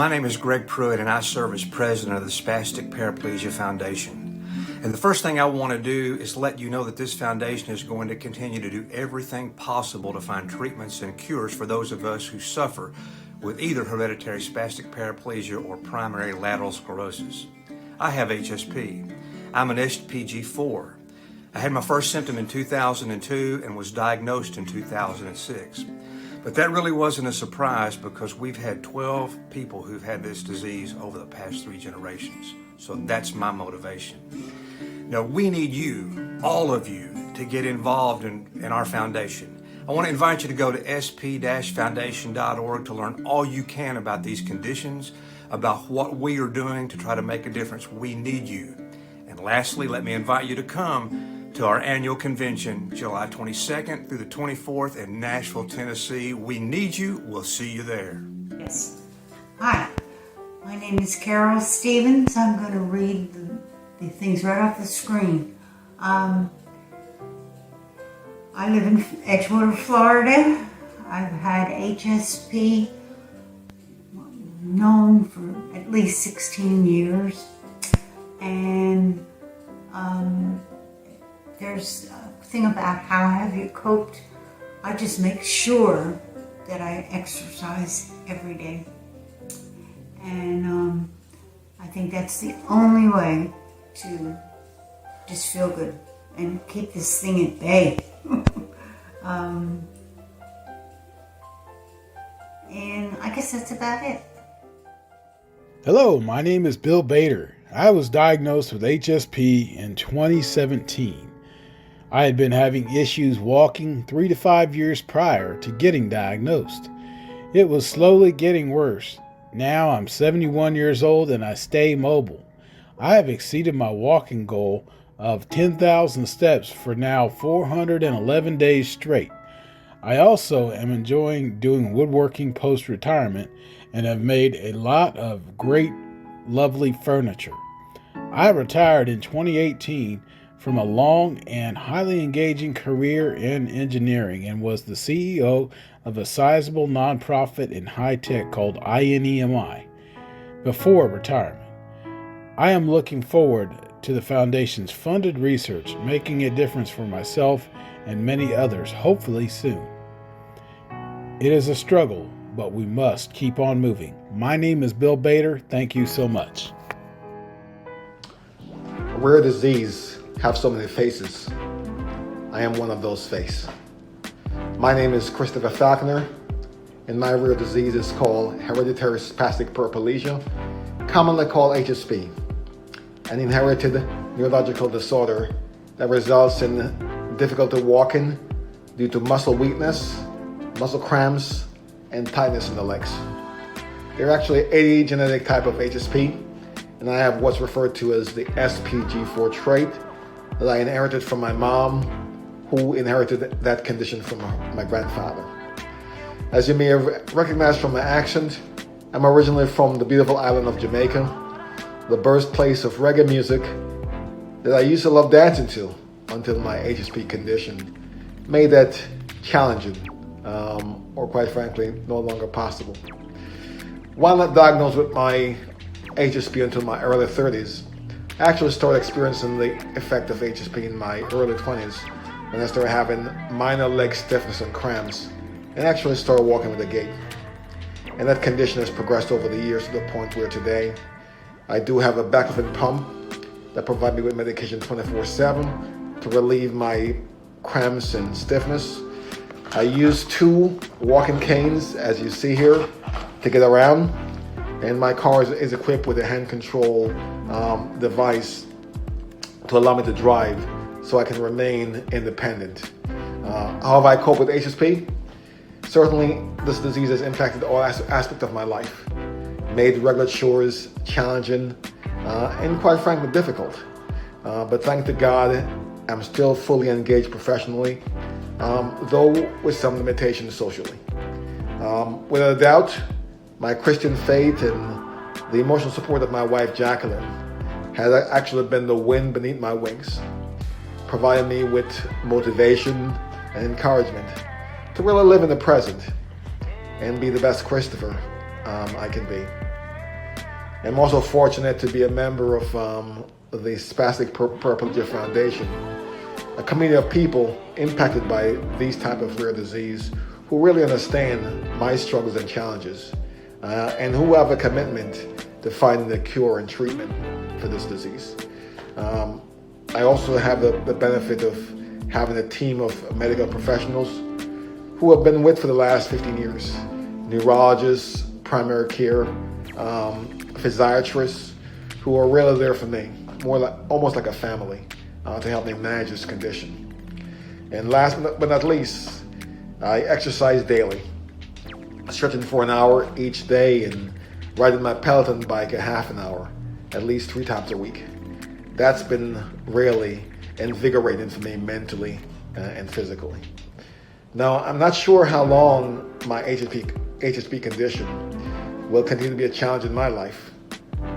My name is Greg Pruitt and I serve as president of the Spastic Paraplegia Foundation. And the first thing I want to do is let you know that this foundation is going to continue to do everything possible to find treatments and cures for those of us who suffer with either hereditary spastic paraplegia or primary lateral sclerosis. I have HSP. I'm an SPG4. I had my first symptom in 2002 and was diagnosed in 2006. But that really wasn't a surprise because we've had 12 people who've had this disease over the past 3 generations. So that's my motivation. Now we need you, all of you, to get involved in our foundation. I want to invite you to go to sp-foundation.org to learn all you can about these conditions, about what we are doing to try to make a difference. We need you. And lastly, let me invite you to come to our annual convention, July 22nd through the 24th in Nashville, Tennessee. We need you. We'll see you there. Yes. Hi, my name is Carol Stevens. I'm going to read the things right off the screen. I live in Edgewater, Florida. I've had HSP known for at least 16 years. And there's a thing about how have you coped. I just make sure that I exercise every day. And I think that's the only way to just feel good and keep this thing at bay. And I guess that's about it. Hello, my name is Bill Bader. I was diagnosed with HSP in 2017. I had been having issues walking 3 to 5 years prior to getting diagnosed. It was slowly getting worse. Now I'm 71 years old and I stay mobile. I have exceeded my walking goal of 10,000 steps for now 411 days straight. I also am enjoying doing woodworking post-retirement and have made a lot of great, lovely furniture. I retired in 2018 from a long and highly engaging career in engineering and was the CEO of a sizable nonprofit in high-tech called INEMI before retirement. I am looking forward to the Foundation's funded research, making a difference for myself and many others, hopefully soon. It is a struggle, but we must keep on moving. My name is Bill Bader. Thank you so much. Rare disease have so many faces. I am one of those faces. My name is Christopher Falconer, and my rare disease is called hereditary spastic paraplegia, commonly called HSP, an inherited neurological disorder that results in difficulty walking due to muscle weakness, muscle cramps, and tightness in the legs. There are actually 80 genetic type of HSP, and I have what's referred to as the SPG4 trait that I inherited from my mom, who inherited that condition from my grandfather. As you may have recognized from my accent, I'm originally from the beautiful island of Jamaica, the birthplace of reggae music that I used to love dancing to until my HSP condition made that challenging, or quite frankly, no longer possible. While not diagnosed with my HSP until my early 30s, I actually started experiencing the effect of HSP in my early 20s when I started having minor leg stiffness and cramps and actually started walking with a gait. And that condition has progressed over the years to the point where today I do have a baclofen pump that provides me with medication 24/7 to relieve my cramps and stiffness. I use 2 walking canes, as you see here, to get around. And my car is equipped with a hand control device to allow me to drive so I can remain independent. How have I coped with HSP? Certainly, this disease has impacted all aspects of my life, made regular chores challenging and quite frankly difficult. But thanks to God, I'm still fully engaged professionally, though with some limitations socially. Without a doubt, my Christian faith and the emotional support of my wife, Jacqueline, has actually been the wind beneath my wings, providing me with motivation and encouragement to really live in the present and be the best Christopher I can be. I'm also fortunate to be a member of the Spastic Paraplegia Foundation, a community of people impacted by these type of rare disease who really understand my struggles and challenges, and who have a commitment to finding a cure and treatment for this disease. I also have the benefit of having a team of medical professionals who have been with for the last 15 years. Neurologists, primary care, physiatrists, who are really there for me, almost like a family, to help me manage this condition. And last but not least, I exercise daily, stretching for an hour each day and riding my Peloton bike a half an hour, at least 3 times a week. That's been really invigorating for me mentally and physically. Now, I'm not sure how long my HSP condition will continue to be a challenge in my life,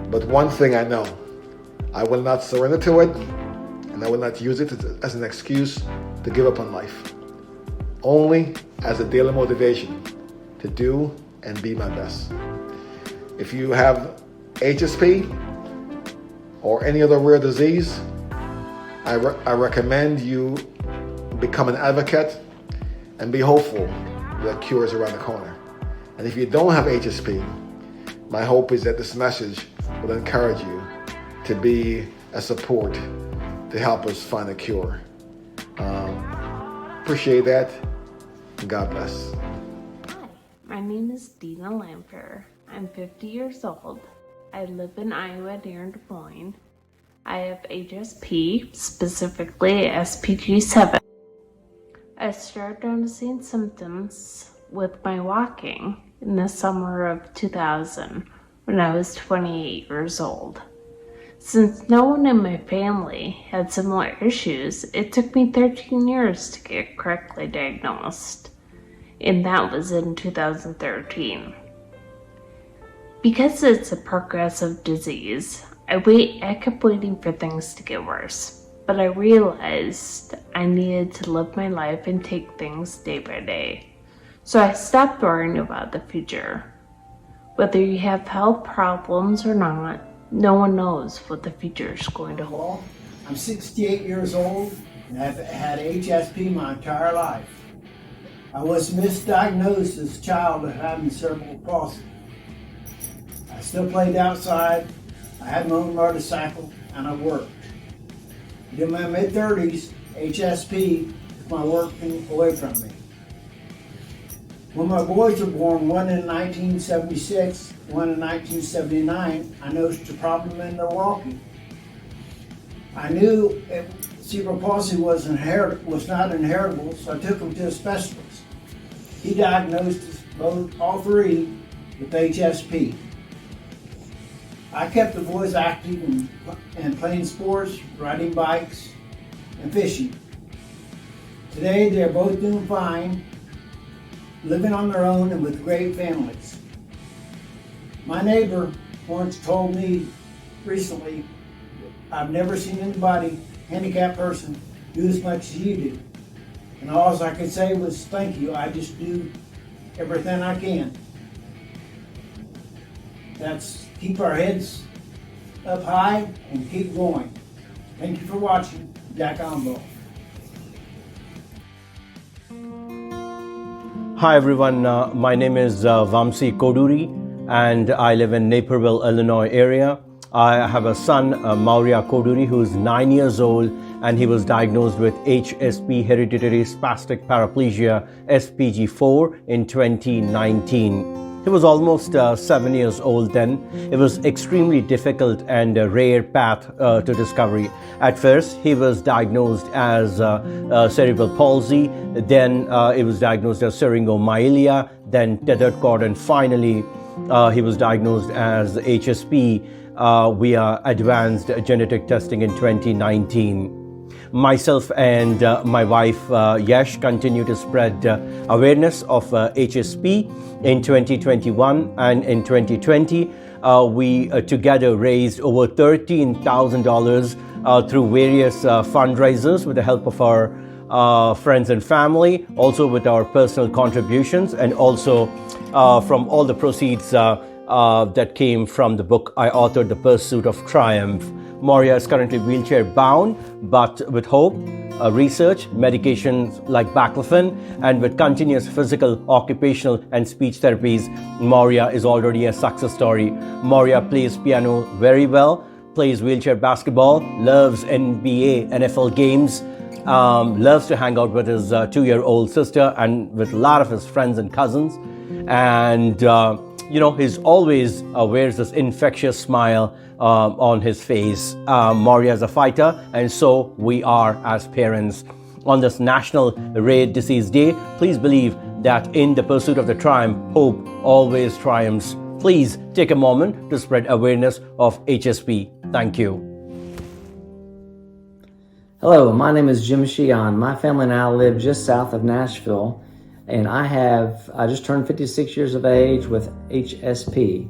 but one thing I know, I will not surrender to it, and I will not use it as an excuse to give up on life, only as a daily motivation to do and be my best. If you have HSP or any other rare disease, I recommend you become an advocate and be hopeful that cure is around the corner. And if you don't have HSP, my hope is that this message will encourage you to be a support to help us find a cure. Appreciate that. God bless. Hi, my name is Dina Lamper. I'm 50 years old. I live in Iowa near Des Moines. I have HSP, specifically SPG7. I started noticing symptoms with my walking in the summer of 2000 when I was 28 years old. Since no one in my family had similar issues, it took me 13 years to get correctly diagnosed, and that was in 2013. Because it's a progressive disease, I kept waiting for things to get worse. But I realized I needed to live my life and take things day by day. So I stopped worrying about the future. Whether you have health problems or not, no one knows what the future is going to hold. I'm 68 years old and I've had HSP my entire life. I was misdiagnosed as a child of having cerebral palsy. I still played outside, I had my own motorcycle, and I worked. In my mid-30s, HSP took my working away from me. When my boys were born, one in 1976, one in 1979, I noticed a problem in their walking. I knew cerebral palsy was not inheritable, so I took them to a specialist. He diagnosed all three with HSP. I kept the boys active and playing sports, riding bikes, and fishing. Today, they're both doing fine, living on their own and with great families. My neighbor once told me recently, I've never seen anybody, handicapped person, do as much as you do. And all I could say was, thank you, I just do everything I can. That's keep our heads up high and keep going. Thank you for watching. Jack Ombo. Hi everyone, my name is Vamsi Koduri and I live in Naperville, Illinois area. I have a son, Maurya Koduri, who's 9 years old, and he was diagnosed with HSP, hereditary spastic paraplegia, SPG4 in 2019. He was almost 7 years old then. It was extremely difficult and a rare path to discovery. At first, he was diagnosed as cerebral palsy, then it was diagnosed as syringomyelia, then tethered cord, and finally he was diagnosed as HSP via advanced genetic testing in 2019. Myself and my wife Yash continue to spread awareness of HSP. In 2021 and in 2020, we together raised over $13,000 through various fundraisers with the help of our friends and family, also with our personal contributions, and also from all the proceeds that came from the book I authored, The Pursuit of Triumph. Moria is currently wheelchair bound, but with hope, research, medications like baclofen, and with continuous physical, occupational, and speech therapies, Moria is already a success story. Moria plays piano very well, plays wheelchair basketball, loves NBA, NFL games, loves to hang out with his 2-year-old sister and with a lot of his friends and cousins. And, he's always wears this infectious smile on his face. Moria is a fighter, and so we are as parents. On this National Rare Disease Day, please believe that in the pursuit of the triumph, hope always triumphs. Please take a moment to spread awareness of HSP. Thank you. Hello, my name is Jim Sheehan. My family and I live just south of Nashville, and I just turned 56 years of age with HSP.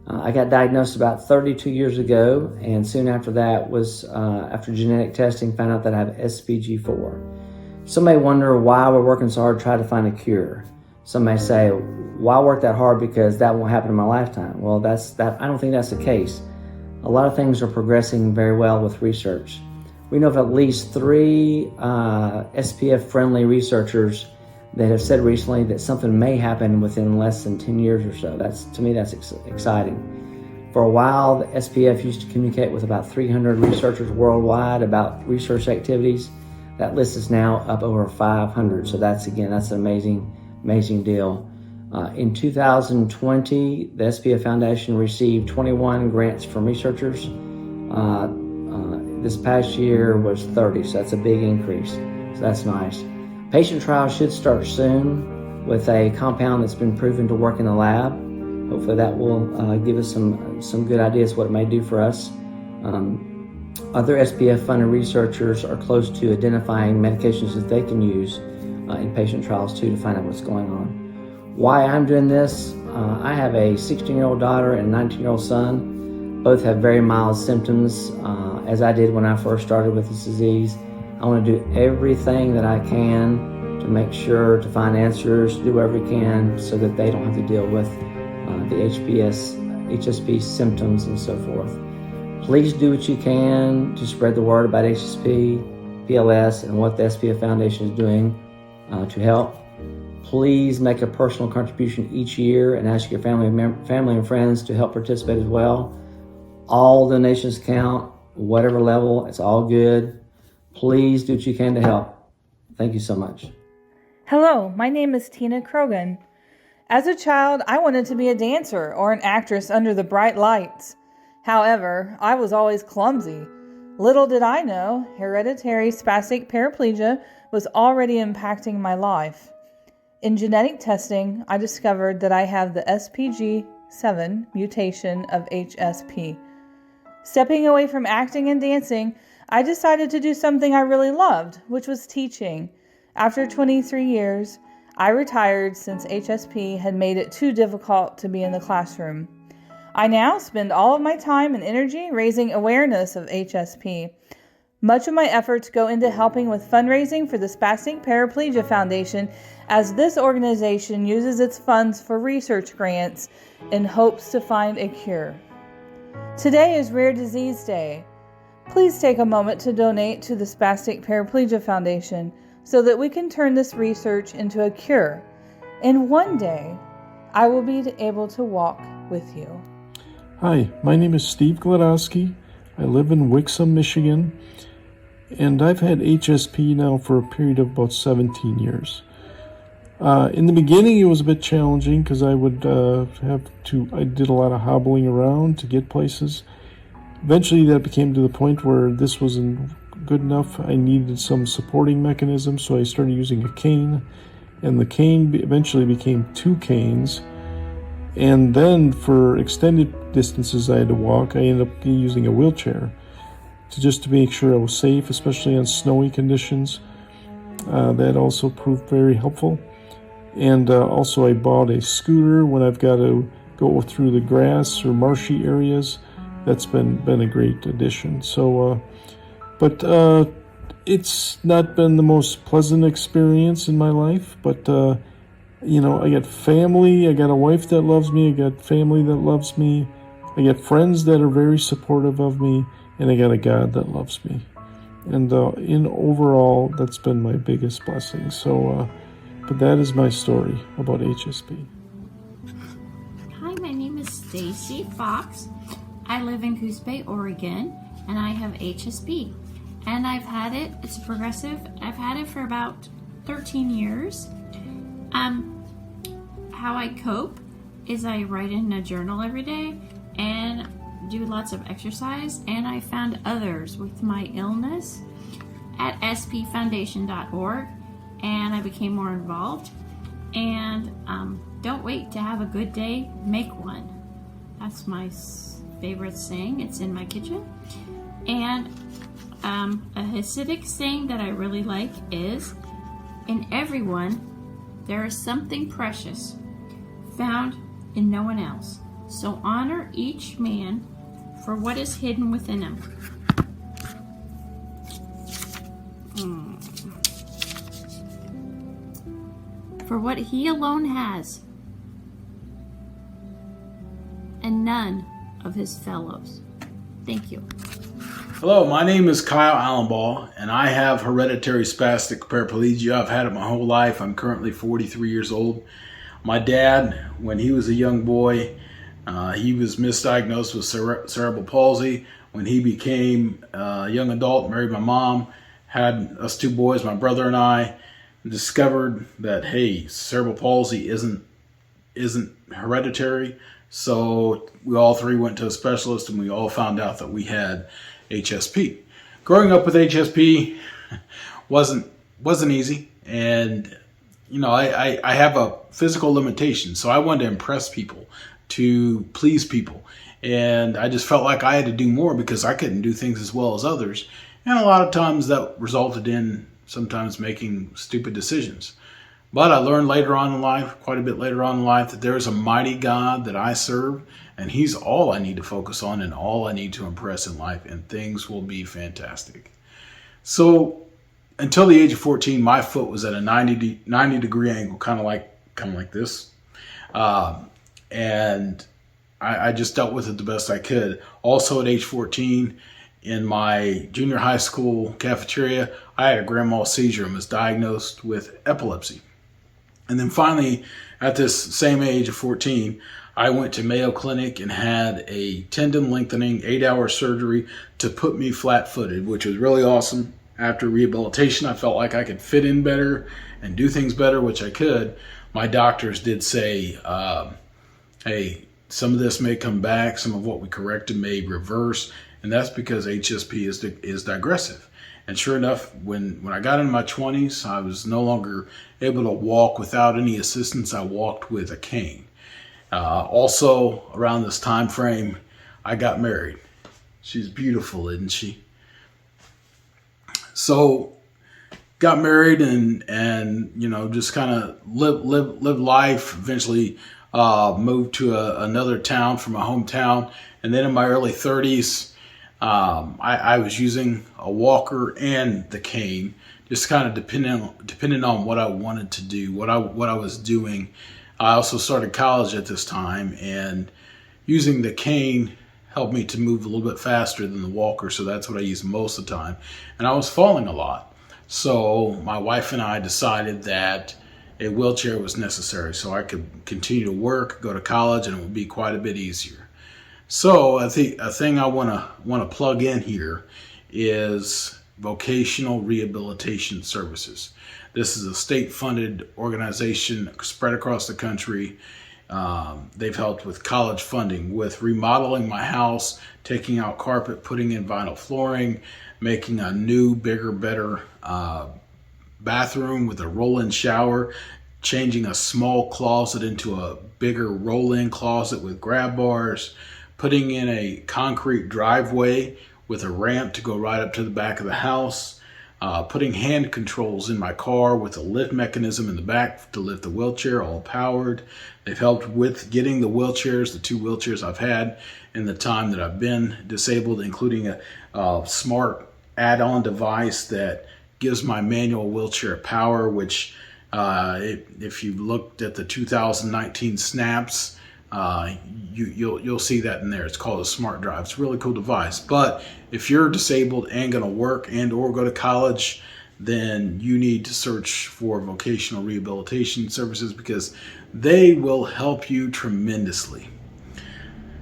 I got diagnosed about 32 years ago, and soon after that was, after genetic testing, found out that I have SPG4. Some may wonder why we're working so hard to try to find a cure. Some may say, why work that hard because that won't happen in my lifetime? Well, I don't think that's the case. A lot of things are progressing very well with research. We know of at least 3 SPF-friendly researchers that have said recently that something may happen within less than 10 years or so. To me, that's exciting. For a while, the SPF used to communicate with about 300 researchers worldwide about research activities. That list is now up over 500. So that's an amazing deal. In 2020, the SPF Foundation received 21 grants from researchers. This past year was 30, so that's a big increase. So that's nice. Patient trials should start soon with a compound that's been proven to work in the lab. Hopefully that will give us some good ideas what it may do for us. Other SPF-funded researchers are close to identifying medications that they can use in patient trials too to find out what's going on. Why I'm doing this, I have a 16-year-old daughter and a 19-year-old son. Both have very mild symptoms, as I did when I first started with this disease. I want to do everything that I can to make sure to find answers, do whatever we can so that they don't have to deal with the HSP symptoms and so forth. Please do what you can to spread the word about HSP, PLS, and what the SPF Foundation is doing to help. Please make a personal contribution each year and ask your family and friends to help participate as well. All donations count, whatever level, it's all good. Please do what you can to help. Thank you so much. Hello, my name is Tina Krogan. As a child, I wanted to be a dancer or an actress under the bright lights. However, I was always clumsy. Little did I know, hereditary spastic paraplegia was already impacting my life. In genetic testing, I discovered that I have the SPG7 mutation of HSP. Stepping away from acting and dancing, I decided to do something I really loved, which was teaching. After 23 years, I retired since HSP had made it too difficult to be in the classroom. I now spend all of my time and energy raising awareness of HSP. Much of my efforts go into helping with fundraising for the Spastic Paraplegia Foundation, as this organization uses its funds for research grants in hopes to find a cure. Today is Rare Disease Day. Please take a moment to donate to the Spastic Paraplegia Foundation so that we can turn this research into a cure. And one day, I will be able to walk with you. Hi, my name is Steve Gladowski. I live in Wixom, Michigan, and I've had HSP now for a period of about 17 years. In the beginning, it was a bit challenging because I would I did a lot of hobbling around to get places. Eventually, that became to the point where this wasn't good enough. I needed some supporting mechanism, so I started using a cane, and the cane eventually became 2 canes. And then for extended distances I had to walk, I ended up using a wheelchair to make sure I was safe, especially on snowy conditions. That also proved very helpful. And also I bought a scooter when I've got to go through the grass or marshy areas. That's been a great addition. So, but it's not been the most pleasant experience in my life, but I got family, I got a wife that loves me, I got family that loves me, I got friends that are very supportive of me, and I got a God that loves me. And in overall, that's been my biggest blessing. So, but that is my story about HSP. Hi, my name is Stacy Fox. I live in Coos Bay, Oregon, and I have HSP. And I've had it, it's progressive, I've had it for about 13 years. How I cope is I write in a journal every day and do lots of exercise, and I found others with my illness at spfoundation.org, and I became more involved. And don't wait to have a good day, make one. That's my favorite saying. It's in my kitchen. And a Hasidic saying that I really like is, in everyone there is something precious found in no one else. So honor each man for what is hidden within him. For what he alone has, and none of his fellows. Thank you. Hello, my name is Kyle Allenbaugh, and I have hereditary spastic paraplegia. I've had it my whole life. I'm currently 43 years old. My dad, when he was a young boy, he was misdiagnosed with cerebral palsy. When he became a young adult, married my mom, had us two boys, my brother and I, discovered that, hey, cerebral palsy isn't hereditary. So we all three went to a specialist, and we all found out that we had HSP. Growing up with HSP wasn't easy, and I have a physical limitation, so I wanted to impress people, to please people, and I just felt like I had to do more because I couldn't do things as well as others, and a lot of times that resulted in sometimes making stupid decisions. But I learned later on in life, quite a bit later on in life, that there is a mighty God that I serve, and He's all I need to focus on and all I need to impress in life, and things will be fantastic. So until the age of 14, my foot was at a 90 degree angle, kind of like this. And I just dealt with it the best I could. Also at age 14, in my junior high school cafeteria, I had a grand mal seizure and was diagnosed with epilepsy. And then finally, at this same age of 14, I went to Mayo Clinic and had a tendon lengthening 8-hour surgery to put me flat-footed, which was really awesome. After rehabilitation, I felt like I could fit in better and do things better, which I could. My doctors did say, hey, some of this may come back, some of what we corrected may reverse, and that's because HSP is digressive. And sure enough, when I got into my 20s, I was no longer able to walk without any assistance. I walked with a cane. Also, around this time frame, I got married. She's beautiful, isn't she? So, got married and just kind of live life. Eventually, moved to another town from my hometown, and then in my early 30s. I was using a walker and the cane, just kind of depending on what I wanted to do, what I was doing. I also started college at this time, and using the cane helped me to move a little bit faster than the walker, so that's what I used most of the time. And I was falling a lot. So my wife and I decided that a wheelchair was necessary so I could continue to work, go to college, and it would be quite a bit easier. So I think a thing I want to plug in here is vocational rehabilitation services. This is a state-funded organization spread across the country. They've helped with college funding, with remodeling my house, taking out carpet, putting in vinyl flooring, making a new, bigger, better bathroom with a roll-in shower, changing a small closet into a bigger roll-in closet with grab bars, putting in a concrete driveway with a ramp to go right up to the back of the house, putting hand controls in my car with a lift mechanism in the back to lift the wheelchair, all powered. They've helped with getting the wheelchairs, the 2 wheelchairs I've had in the time that I've been disabled, including a smart add-on device that gives my manual wheelchair power, which If you looked at the 2019 snaps, you'll see that in there. It's called a smart drive. It's a really cool device. But if you're disabled and going to work and or go to college, then you need to search for vocational rehabilitation services, because they will help you tremendously.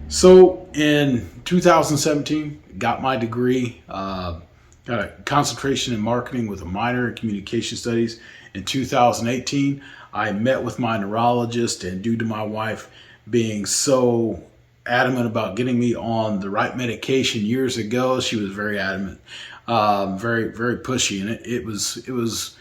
So in 2017, got my degree, got a concentration in marketing with a minor in communication studies. In 2018, I met with my neurologist, and due to my wife being so adamant about getting me on the right medication years ago, she was very adamant, very, very pushy, and it was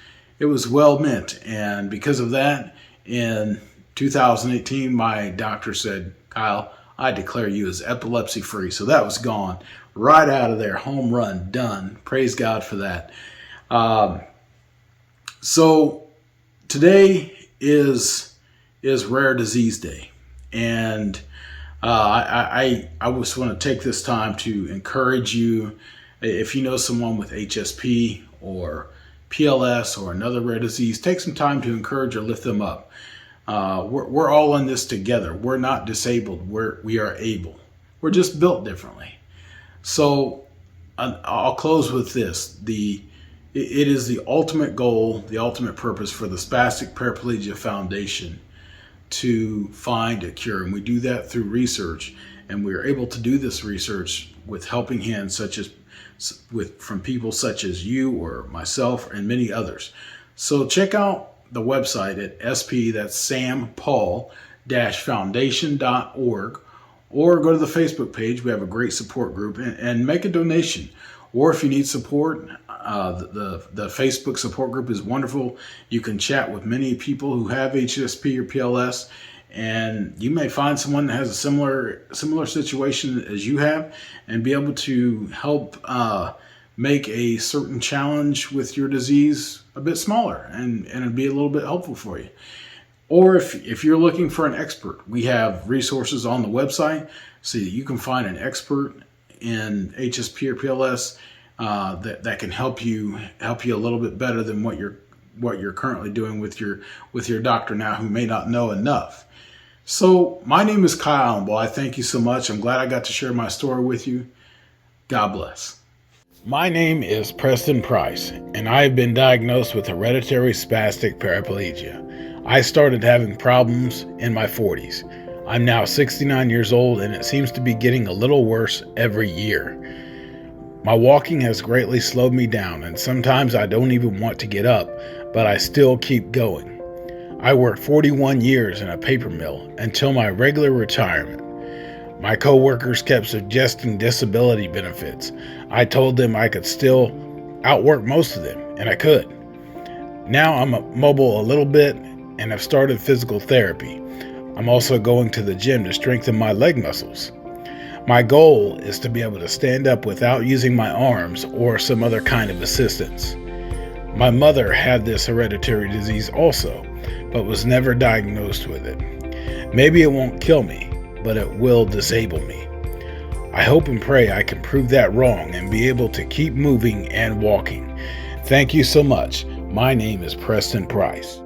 well meant. And because of that, in 2018, my doctor said, "Kyle, I declare you as epilepsy free." So that was gone right out of there. Home run, done. Praise God for that. So today is Rare Disease Day, and I just want to take this time to encourage you. If you know someone with HSP or PLS or another rare disease, take some time to encourage or lift them up. We're all in this together. We're not disabled. We are able. We're just built differently. So I'll close with this. It is the ultimate goal, the ultimate purpose for the Spastic Paraplegia Foundation to find a cure. And we do that through research. And we are able to do this research with helping hands from people such as you or myself and many others. So check out the website at that's sampaul-foundation.org, or go to the Facebook page. We have a great support group, and make a donation. Or if you need support, the Facebook support group is wonderful. You can chat with many people who have HSP or PLS, and you may find someone that has a similar situation as you have, and be able to help make a certain challenge with your disease a bit smaller, and it'd be a little bit helpful for you. Or if you're looking for an expert, we have resources on the website so that you can find an expert in HSP or PLS that can help you a little bit better than what you're currently doing with your doctor now, who may not know enough. So my name is Kyle Allenbaugh. I thank you so much. I'm glad I got to share my story with you. God bless. My name is Preston Price, and I have been diagnosed with hereditary spastic paraplegia. I started having problems in my 40s. I'm now 69 years old, and it seems to be getting a little worse every year. My walking has greatly slowed me down, and sometimes I don't even want to get up, but I still keep going. I worked 41 years in a paper mill until my regular retirement. My coworkers kept suggesting disability benefits. I told them I could still outwork most of them, and I could. Now I'm mobile a little bit and have started physical therapy. I'm also going to the gym to strengthen my leg muscles. My goal is to be able to stand up without using my arms or some other kind of assistance. My mother had this hereditary disease also, but was never diagnosed with it. Maybe it won't kill me, but it will disable me. I hope and pray I can prove that wrong and be able to keep moving and walking. Thank you so much. My name is Preston Price.